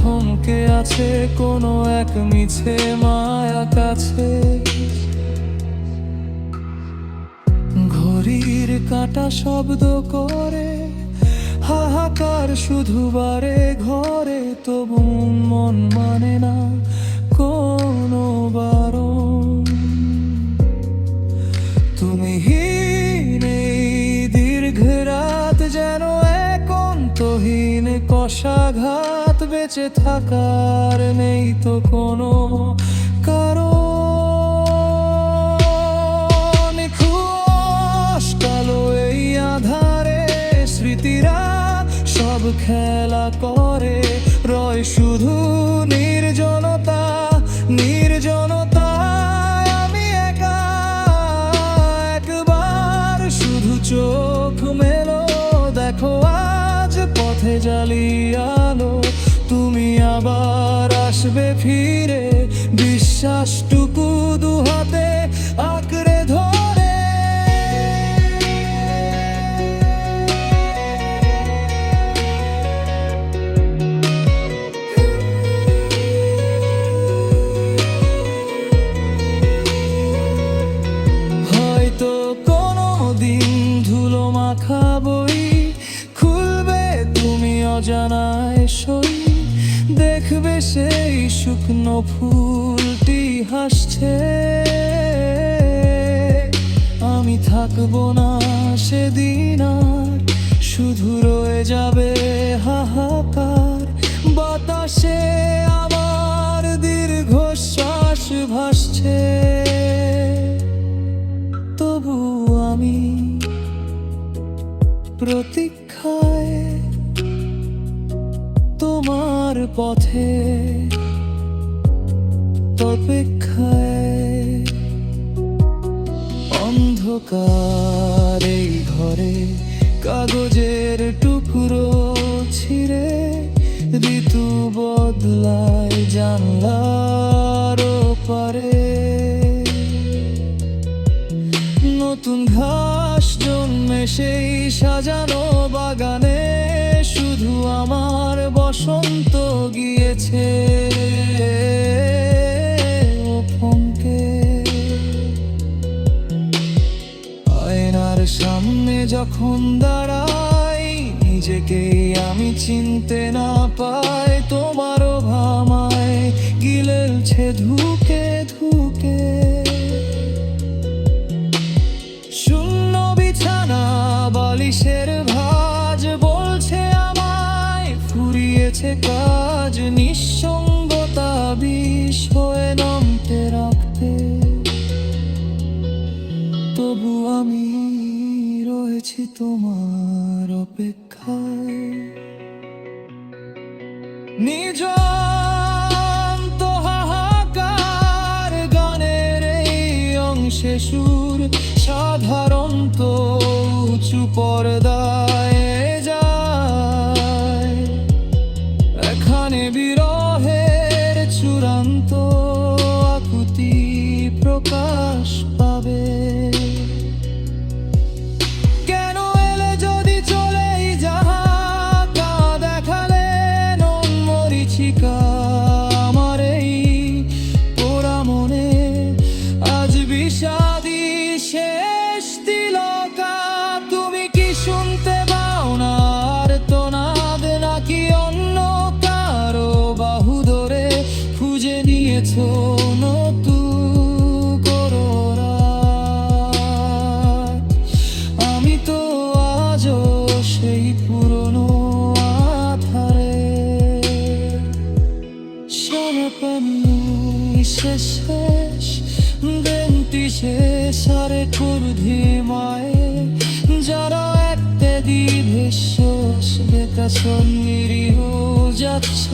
থমকে আছে কোনো এক মিছে মায়া কাছে। ঘড়ির কাঁটা শব্দ করে, হাহাকার শুধু বারে ঘরে, তবু মন মানে না কোনো বারণ। তুমি হীন এই দীর্ঘ রাত যেন এক অন্তহীন কষাঘাত, বেঁচে থাকার নেই তো কোনো কারণ। নিখোঁজ কালো এই আঁধারে স্মৃতিরা সব খেলা করে, রয় শুধু নির্জনতা নির্জনতায়। আমি একা, একবার শুধু চোখ মেলো, দেখো আজ পথে জ্বালিয়ে আলো। তুমি আবার আসবে ফিরে, বিশ্বাসটুকু দুহাতে আঁকড়ে ধরে। হয়তো কোনো দিন ধুলো মাখা বই খুলবে তুমি অজানায় সই, দেখবে সেই শুকনো ফুলটি হাসছে। আমি থাকবো না সেদিন আর, শুধু রয়ে যাবে হাহাকার। বাতাসে আমার দীর্ঘশ্বাস ভাসছে, তবু আমি প্রতীক্ষায় তোমার পথে অপেক্ষায়। অন্ধকার এই ঘরে কাগজের টুকরো ছিঁড়ে, ঋতু বদলায় জানলার ওপারে। নতুন ঘাস জন্মে সেই সাজানো বাগানে, শুধু আমার বসন্ত গিয়েছে ফমকে। আয়নার সামনে যখন দাঁড়াই, নিজেকেই আমি চিনতে না পাই। তোমারও ভামায় গিলেছে ধুকে ধুকে। শূন্য বিছানা বালিশের ভাঁজ বলছে আমায় ফুরিয়েছে কাজ। নিঃসঙ্গতা বিষ হয়ে নামতে রাখতে, তবু আমি রয়েছি তোমার অপেক্ষায়। নিজান্ত হাহাকার গানের এই অংশে সুর সাধারণত উঁচু পর্দায় যায়। এখানে বিরহের চূড়ান্ত আকুতি প্রকাশ পাবে। কেন এলে যদি চলেই যাহা, তা দেখালে নন মরিচিকা। আমার এই পোড়া মনে আজ বিষাদী শেষ তিলকা। তুমি কি শুনতে পাও না আর্তনাদ, নাকি অন্য কারো বাহু ধরে খুঁজে নিয়েছো নতুন করো রাত? আমি তো আজও সেই পুরনো আধারে। Sono শেষ বেন্তি শেষ আরে কুর্ধি মায়ে, যারা একটা দিভেশ্বস বেকাশন নিরীহ যাচ্ছ।